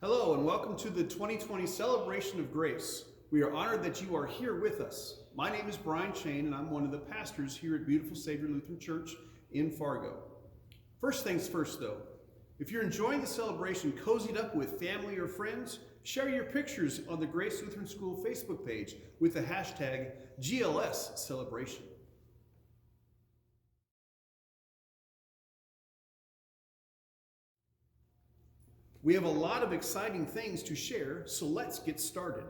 Hello and welcome to the 2020 Celebration of Grace. We are honored that you are here with us. My name is Brian Chain and I'm one of the pastors here at Beautiful Savior Lutheran Church in Fargo. First things first though, if you're enjoying the celebration cozied up with family or friends, share your pictures on the Grace Lutheran School Facebook page with the hashtag GLS Celebration. We have a lot of exciting things to share, so let's get started.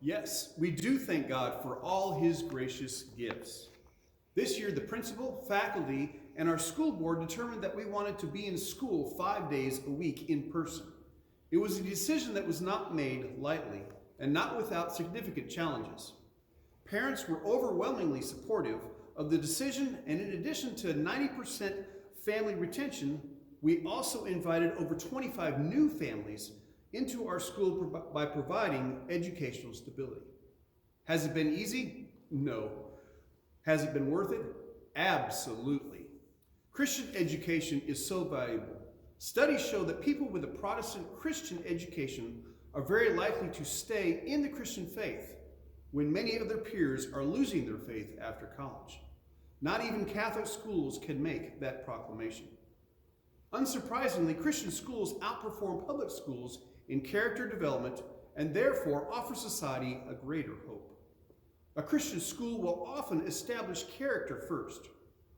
Yes, we do thank God for all his gracious gifts. This year, the principal, faculty, and our school board determined that we wanted to be in school 5 days a week in person. It was a decision that was not made lightly and not without significant challenges. Parents were overwhelmingly supportive of the decision, and in addition to 90% family retention, we also invited over 25 new families into our school by providing educational stability. Has it been easy? No. Has it been worth it? Absolutely. Christian education is so valuable. Studies show that people with a Protestant Christian education are very likely to stay in the Christian faith when many of their peers are losing their faith after college. Not even Catholic schools can make that proclamation. Unsurprisingly, Christian schools outperform public schools in character development and therefore offer society a greater hope. A Christian school will often establish character first,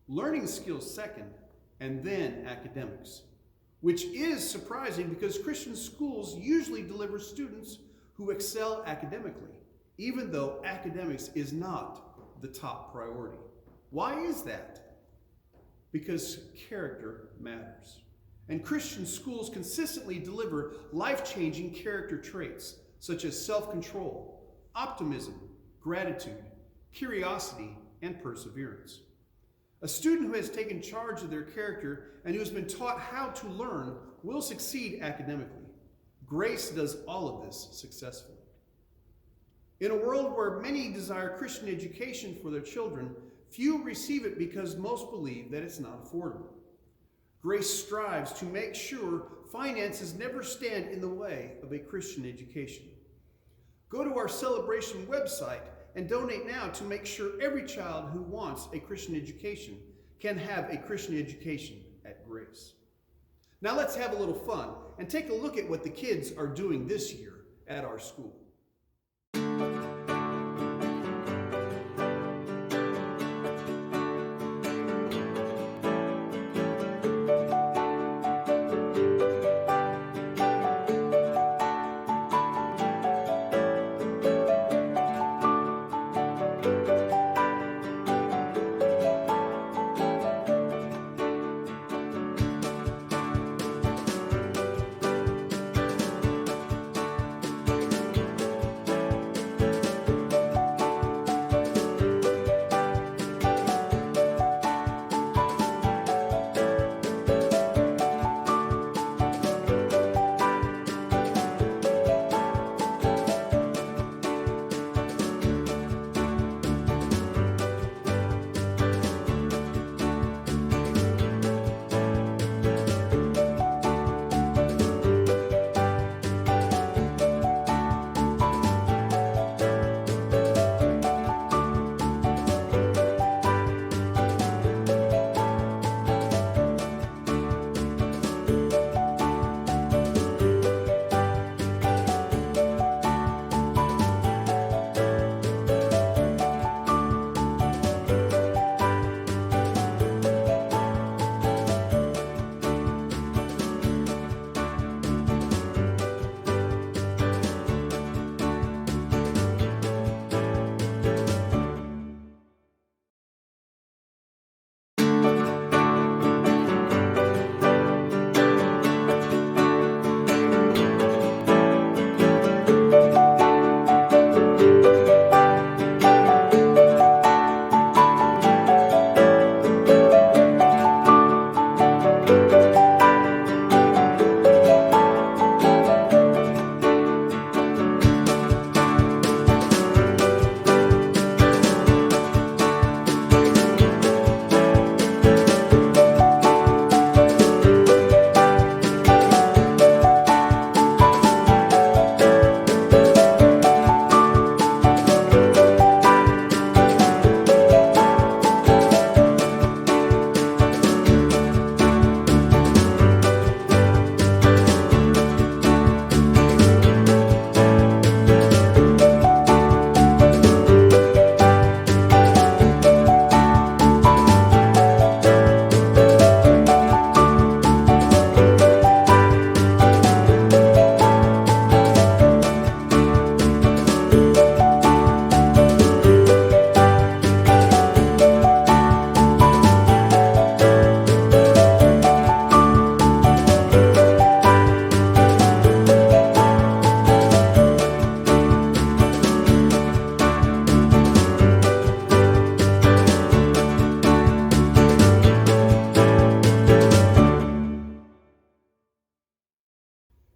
learning skills second, and then academics, which is surprising because Christian schools usually deliver students who excel academically, even though academics is not the top priority. Why is that? Because character matters. And Christian schools consistently deliver life-changing character traits such as self-control, optimism, gratitude, curiosity, and perseverance. A student who has taken charge of their character and who has been taught how to learn will succeed academically. Grace does all of this successfully. In a world where many desire Christian education for their children, few receive it because most believe that it's not affordable. Grace strives to make sure finances never stand in the way of a Christian education. Go to our celebration website and donate now to make sure every child who wants a Christian education can have a Christian education at Grace. Now let's have a little fun and take a look at what the kids are doing this year at our school.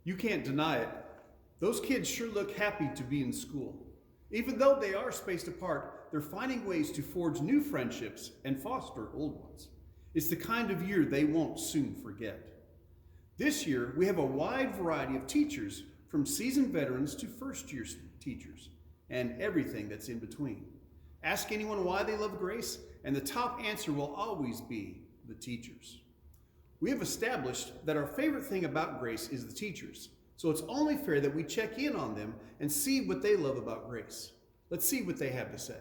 You can't deny it. Those kids sure look happy to be in school. Even though they are spaced apart, they're finding ways to forge new friendships and foster old ones. It's the kind of year they won't soon forget. This year, we have a wide variety of teachers, from seasoned veterans to first-year teachers, and everything that's in between. Ask anyone why they love Grace, and the top answer will always be the teachers. We have established that our favorite thing about Grace is the teachers, so it's only fair that we check in on them and see what they love about Grace. Let's see what they have to say.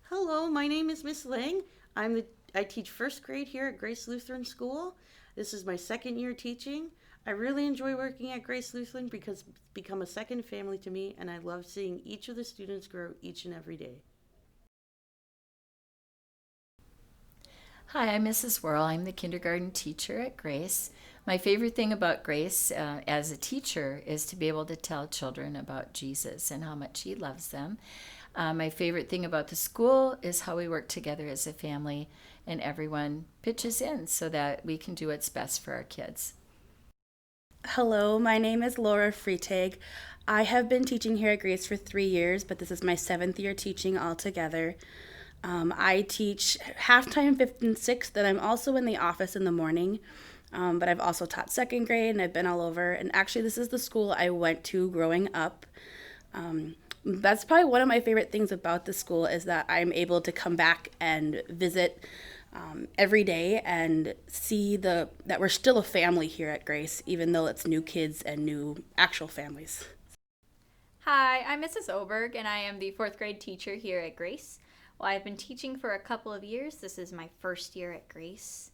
Hello, my name is Miss Lang. I teach first grade here at Grace Lutheran School. This is my second year teaching. I really enjoy working at Grace Lutheran because it's become a second family to me, and I love seeing each of the students grow each and every day. Hi, I'm Mrs. Worrell. I'm the kindergarten teacher at Grace. My favorite thing about Grace as a teacher is to be able to tell children about Jesus and how much he loves them. My favorite thing about the school is how we work together as a family and everyone pitches in so that we can do what's best for our kids. Hello, my name is Laura Freitag. I have been teaching here at Grace for 3 years, but this is my 7th year teaching altogether. I teach half-time 5th and 6th, and I'm also in the office in the morning. But I've also taught 2nd grade, and I've been all over. And actually, this is the school I went to growing up. That's probably one of my favorite things about the school is that I'm able to come back and visit every day and see that we're still a family here at Grace, even though it's new kids and new actual families. Hi, I'm Mrs. Oberg, and I am the 4th grade teacher here at Grace. Well, I've been teaching for a couple of years. This is my first year at Grace.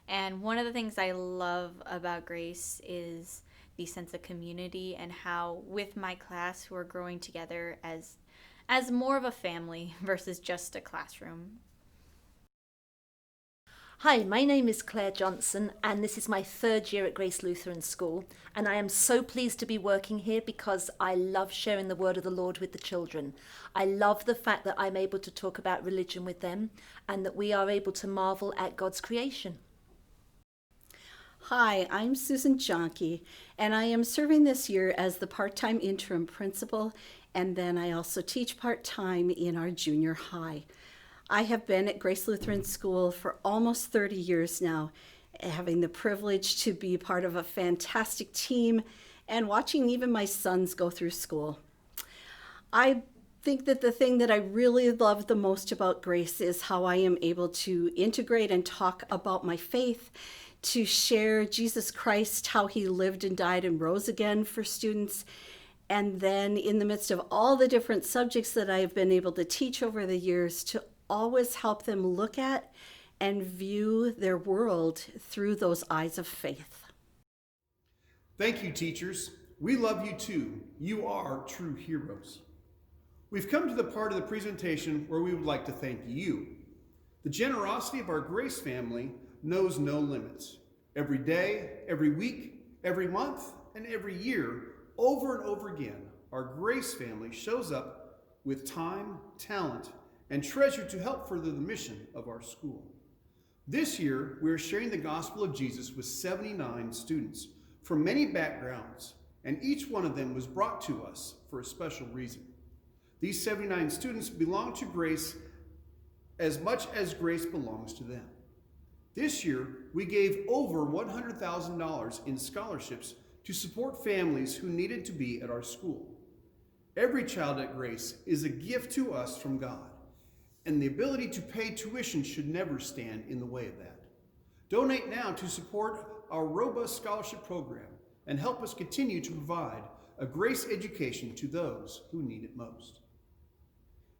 And one of the things I love about Grace is the sense of community and how with my class we're growing together as more of a family versus just a classroom. Hi, my name is Claire Johnson and this is my 3rd year at Grace Lutheran School, and I am so pleased to be working here because I love sharing the word of the Lord with the children. I love the fact that I'm able to talk about religion with them and that we are able to marvel at God's creation. Hi, I'm Susan Jonke, and I am serving this year as the part-time interim principal, and then I also teach part-time in our junior high. I have been at Grace Lutheran School for almost 30 years now, having the privilege to be part of a fantastic team and watching even my sons go through school. I think that the thing that I really love the most about Grace is how I am able to integrate and talk about my faith, to share Jesus Christ, how he lived and died and rose again for students. And then in the midst of all the different subjects that I've been able to teach over the years, to always help them look at and view their world through those eyes of faith. Thank you, teachers. We love you too. You are true heroes. We've come to the part of the presentation where we would like to thank you. The generosity of our Grace family knows no limits. Every day, every week, every month, and every year, over and over again, our Grace family shows up with time, talent, and treasure to help further the mission of our school. This year, we are sharing the gospel of Jesus with 79 students from many backgrounds, and each one of them was brought to us for a special reason. These 79 students belong to Grace as much as Grace belongs to them. This year, we gave over $100,000 in scholarships to support families who needed to be at our school. Every child at Grace is a gift to us from God, and the ability to pay tuition should never stand in the way of that. Donate now to support our robust scholarship program and help us continue to provide a Grace education to those who need it most.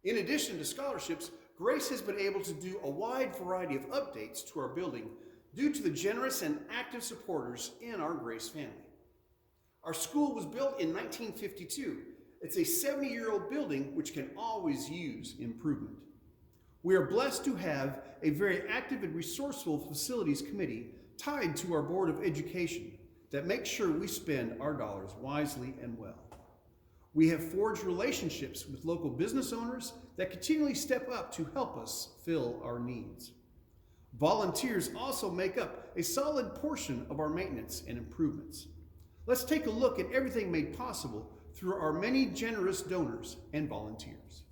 In addition to scholarships, Grace has been able to do a wide variety of updates to our building due to the generous and active supporters in our Grace family. Our school was built in 1952. It's a 70-year-old building which can always use improvement. We are blessed to have a very active and resourceful facilities committee tied to our Board of Education that makes sure we spend our dollars wisely and well. We have forged relationships with local business owners that continually step up to help us fill our needs. Volunteers also make up a solid portion of our maintenance and improvements. Let's take a look at everything made possible through our many generous donors and volunteers.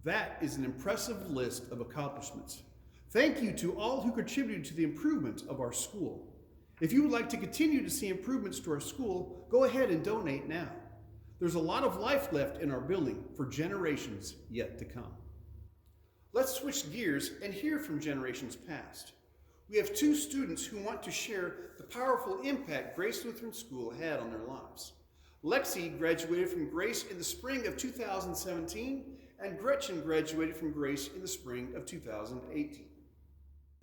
That is an impressive list of accomplishments. Thank you to all who contributed to the improvement of our school. If you would like to continue to see improvements to our school, go ahead and donate now. There's a lot of life left in our building for generations yet to come. Let's switch gears and hear from generations past. We have two students who want to share the powerful impact Grace Lutheran School had on their lives. Lexi graduated from Grace in the spring of 2017, and Gretchen graduated from Grace in the spring of 2018.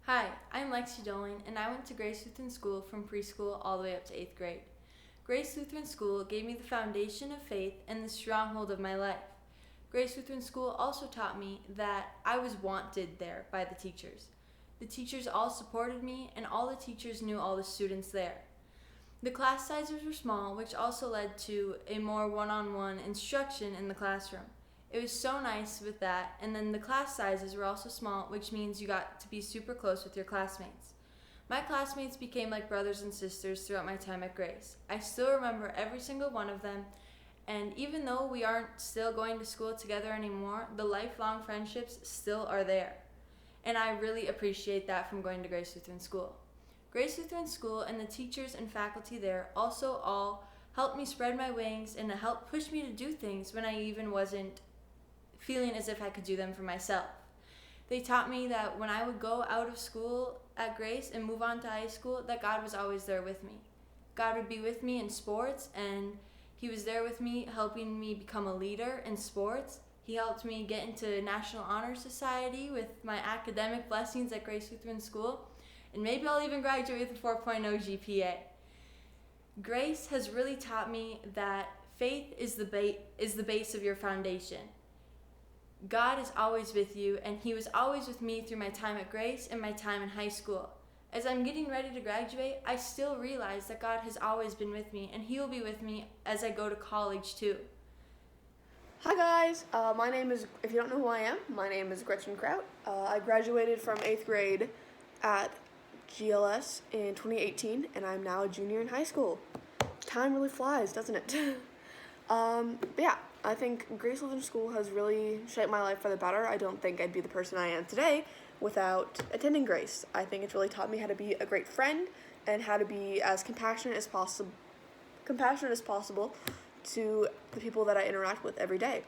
Hi, I'm Lexi Dolan, and I went to Grace Lutheran School from preschool all the way up to 8th grade. Grace Lutheran School gave me the foundation of faith and the stronghold of my life. Grace Lutheran School also taught me that I was wanted there by the teachers. The teachers all supported me, and all the teachers knew all the students there. The class sizes were small, which also led to a more one-on-one instruction in the classroom. It was so nice with that, and then the class sizes were also small, which means you got to be super close with your classmates. My classmates became like brothers and sisters throughout my time at Grace. I still remember every single one of them, and even though we aren't still going to school together anymore, the lifelong friendships still are there. And I really appreciate that from going to Grace Lutheran School. Grace Lutheran School and the teachers and faculty there also all helped me spread my wings and helped push me to do things when I even wasn't feeling as if I could do them for myself. They taught me that when I would go out of school at Grace and move on to high school, that God was always there with me. God would be with me in sports, and He was there with me helping me become a leader in sports. He helped me get into National Honor Society with my academic blessings at Grace Lutheran School, and maybe I'll even graduate with a 4.0 GPA. Grace has really taught me that faith is the base of your foundation. God is always with you, and He was always with me through my time at Grace and my time in high school. As I'm getting ready to graduate, I still realize that God has always been with me, and He will be with me as I go to college too. Hi guys, my name is, if you don't know who I am, my name is Gretchen Kraut. I graduated from 8th grade at GLS in 2018, and I'm now a junior in high school. Time really flies, doesn't it? But yeah, I think Grace Lutheran School has really shaped my life for the better. I don't think I'd be the person I am today without attending Grace. I think it's really taught me how to be a great friend and how to be as compassionate as possible to the people that I interact with every day.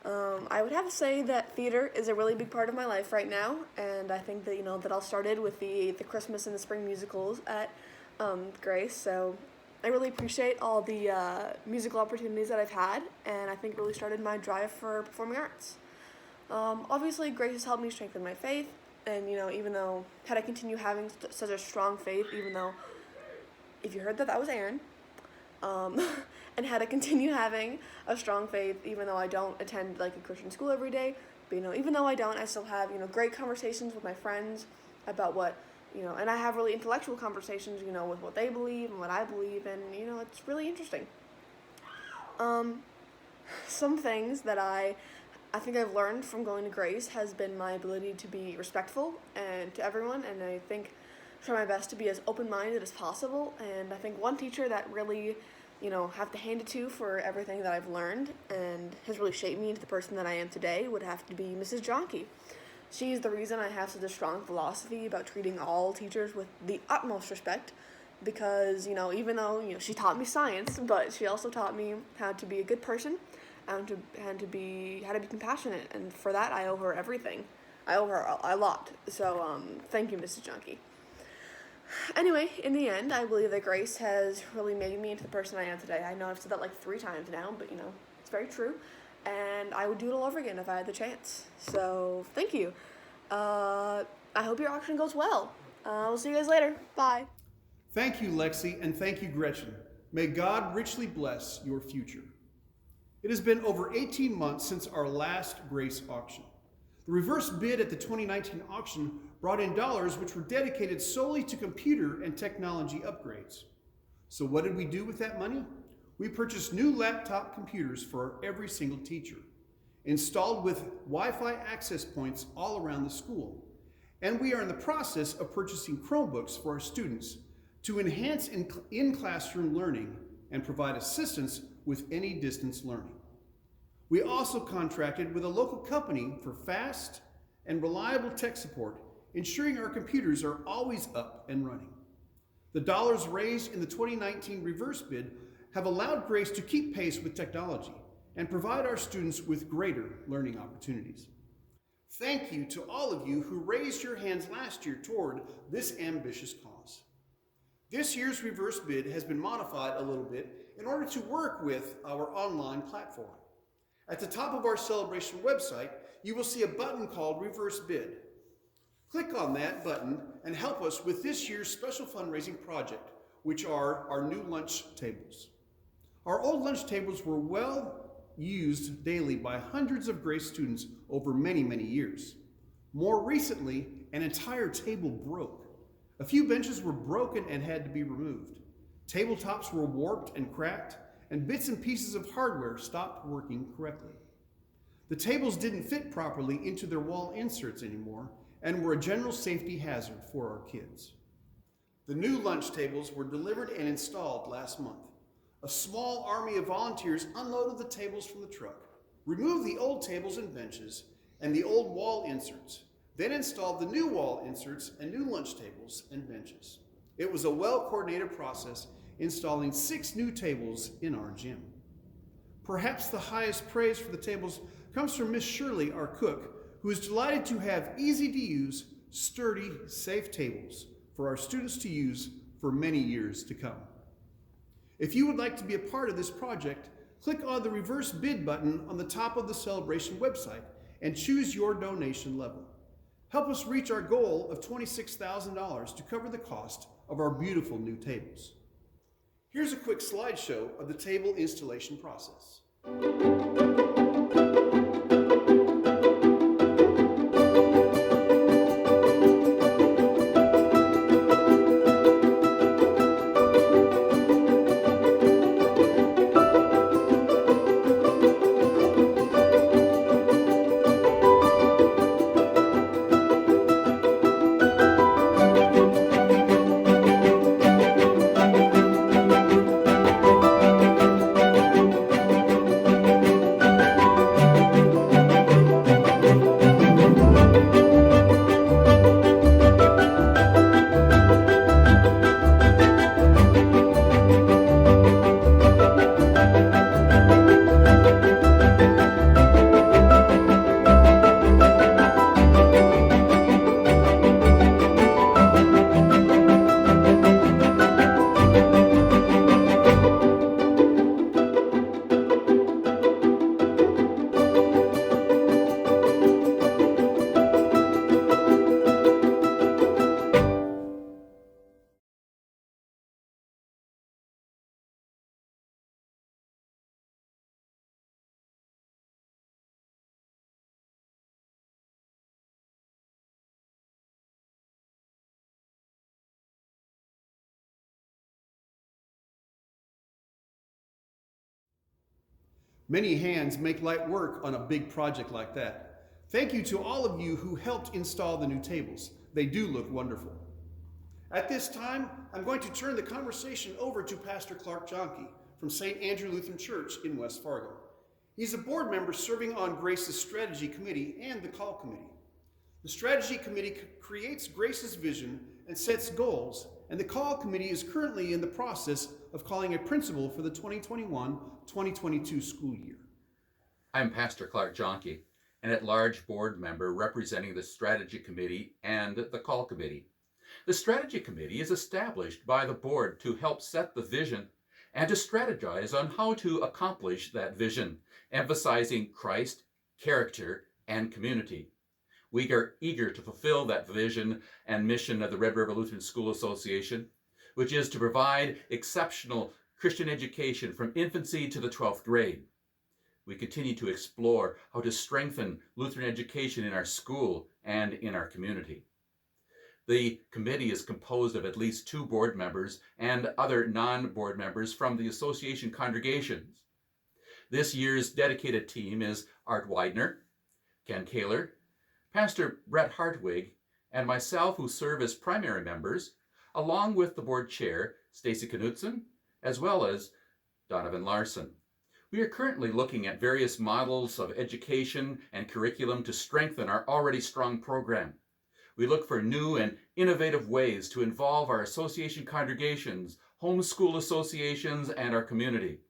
I would have to say that theater is a really big part of my life right now, and I think that that all started with the Christmas and the spring musicals at Grace. So I really appreciate all the musical opportunities that I've had, and I think it really started my drive for performing arts. Obviously, Grace has helped me strengthen my faith, and even though had I continue having such a strong faith, even though if you heard that was Aaron. And how to continue having a strong faith, even though I don't attend like a Christian school every day. But even though I don't, I still have great conversations with my friends about what and I have really intellectual conversations with what they believe and what I believe, and it's really interesting. Some things that I think I've learned from going to Grace has been my ability to be respectful and to everyone, and I think try my best to be as open-minded as possible. And I think one teacher that really have to hand it to for everything that I've learned and has really shaped me into the person that I am today would have to be Mrs. Johnke. She's the reason I have such a strong philosophy about treating all teachers with the utmost respect, because even though she taught me science, but she also taught me how to be a good person and how to be compassionate, and for that I owe her everything. I owe her a lot. So thank you, Mrs. Johnke. Anyway, in the end, I believe that Grace has really made me into the person I am today. I know I've said that like 3 times now, but it's very true. And I would do it all over again if I had the chance. So, thank you. I hope your auction goes well. We'll see you guys later. Bye. Thank you, Lexi, and thank you, Gretchen. May God richly bless your future. It has been over 18 months since our last Grace auction. The reverse bid at the 2019 auction brought in dollars which were dedicated solely to computer and technology upgrades. So what did we do with that money? We purchased new laptop computers for every single teacher, installed with Wi-Fi access points all around the school. And we are in the process of purchasing Chromebooks for our students to enhance in-classroom learning and provide assistance with any distance learning. We also contracted with a local company for fast and reliable tech support, ensuring our computers are always up and running. The dollars raised in the 2019 reverse bid have allowed Grace to keep pace with technology and provide our students with greater learning opportunities. Thank you to all of you who raised your hands last year toward this ambitious cause. This year's reverse bid has been modified a little bit in order to work with our online platform. At the top of our celebration website, you will see a button called Reverse Bid. Click on that button and help us with this year's special fundraising project, which are our new lunch tables. Our old lunch tables were well used daily by hundreds of Grace students over many, many years. More recently, an entire table broke. A few benches were broken and had to be removed. Tabletops were warped and cracked, and bits and pieces of hardware stopped working correctly. The tables didn't fit properly into their wall inserts anymore and were a general safety hazard for our kids. The new lunch tables were delivered and installed last month. A small army of volunteers unloaded the tables from the truck, removed the old tables and benches and the old wall inserts, then installed the new wall inserts and new lunch tables and benches. It was a well-coordinated process, installing 6 new tables in our gym. Perhaps the highest praise for the tables comes from Miss Shirley, our cook, who is delighted to have easy-to-use, sturdy, safe tables for our students to use for many years to come. If you would like to be a part of this project, click on the reverse bid button on the top of the celebration website and choose your donation level. Help us reach our goal of $26,000 to cover the cost of our beautiful new tables. Here's a quick slideshow of the table installation process. Many hands make light work on a big project like that. Thank you to all of you who helped install the new tables. They do look wonderful. At this time, I'm going to turn the conversation over to Pastor Clark Johnke from St. Andrew Lutheran Church in West Fargo. He's a board member serving on Grace's Strategy Committee and the Call Committee. The Strategy Committee creates Grace's vision and sets goals, and the Call Committee is currently in the process of calling a principal for the 2021-2022 school year. I'm Pastor Clark Johnke, an at-large board member representing the Strategy Committee and the Call Committee. The Strategy Committee is established by the board to help set the vision and to strategize on how to accomplish that vision, emphasizing Christ, character, and community. We are eager to fulfill that vision and mission of the Red River Lutheran School Association, which is to provide exceptional Christian education from infancy to the 12th grade. We continue to explore how to strengthen Lutheran education in our school and in our community. The committee is composed of at least 2 board members and other non-board members from the association congregations. This year's dedicated team is Art Widener, Ken Kaler, Pastor Brett Hartwig, and myself, who serve as primary members, along with the board chair, Stacy Knutson, as well as Donovan Larson. We are currently looking at various models of education and curriculum to strengthen our already strong program. We look for new and innovative ways to involve our association congregations, homeschool associations, and our community.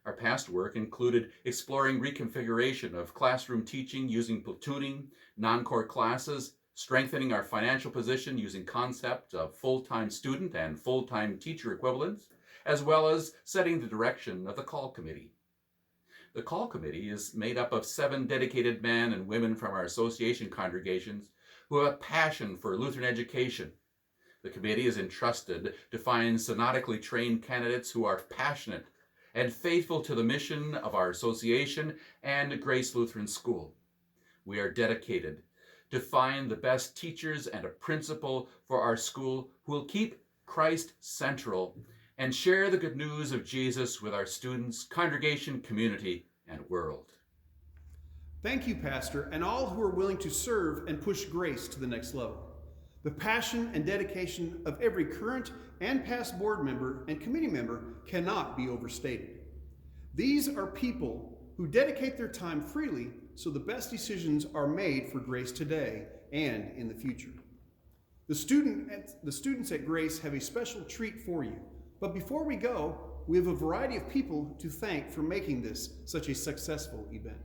Our past work included exploring reconfiguration of classroom teaching using platooning, non-core classes, strengthening our financial position using concept of full-time student and full-time teacher equivalents, as well as setting the direction of the Call Committee. The Call Committee is made up of 7 dedicated men and women from our association congregations who have a passion for Lutheran education. The committee is entrusted to find synodically trained candidates who are passionate and faithful to the mission of our association and Grace Lutheran School. We are dedicated to find the best teachers and a principal for our school who will keep Christ central and share the good news of Jesus with our students, congregation, community, and world. Thank you, Pastor, and all who are willing to serve and push Grace to the next level. The passion and dedication of every current and past board member and committee member cannot be overstated. These are people who dedicate their time freely so the best decisions are made for Grace today and in the future. The students at Grace have a special treat for you. But before we go, we have a variety of people to thank for making this such a successful event.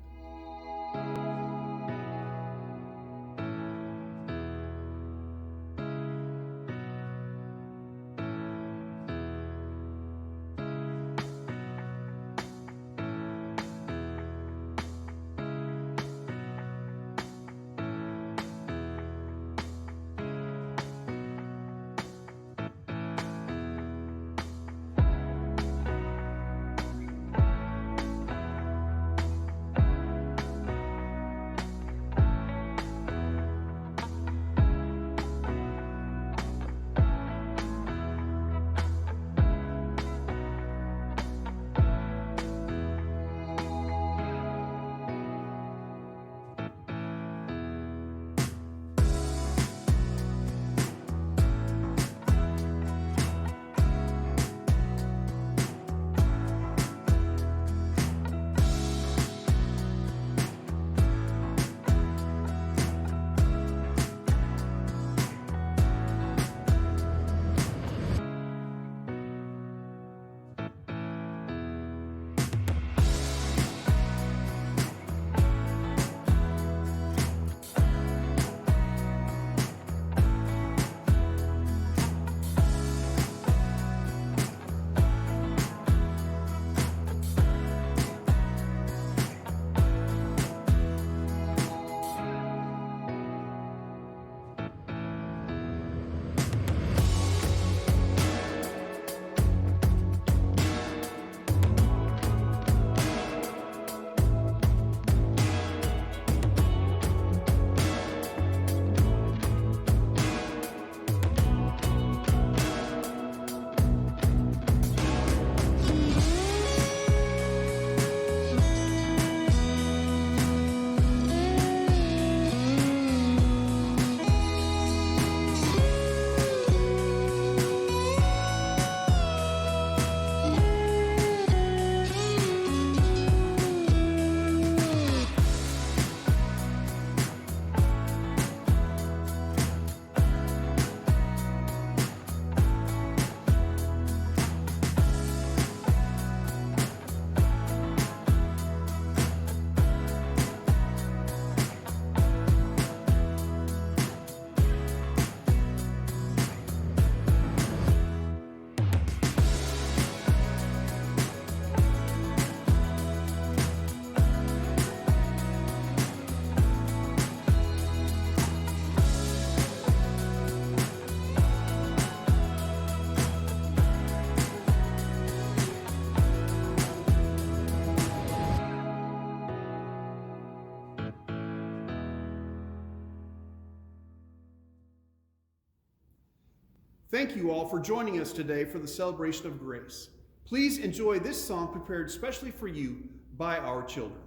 Thank you all for joining us today for the celebration of grace. Please enjoy this song prepared especially for you by our children.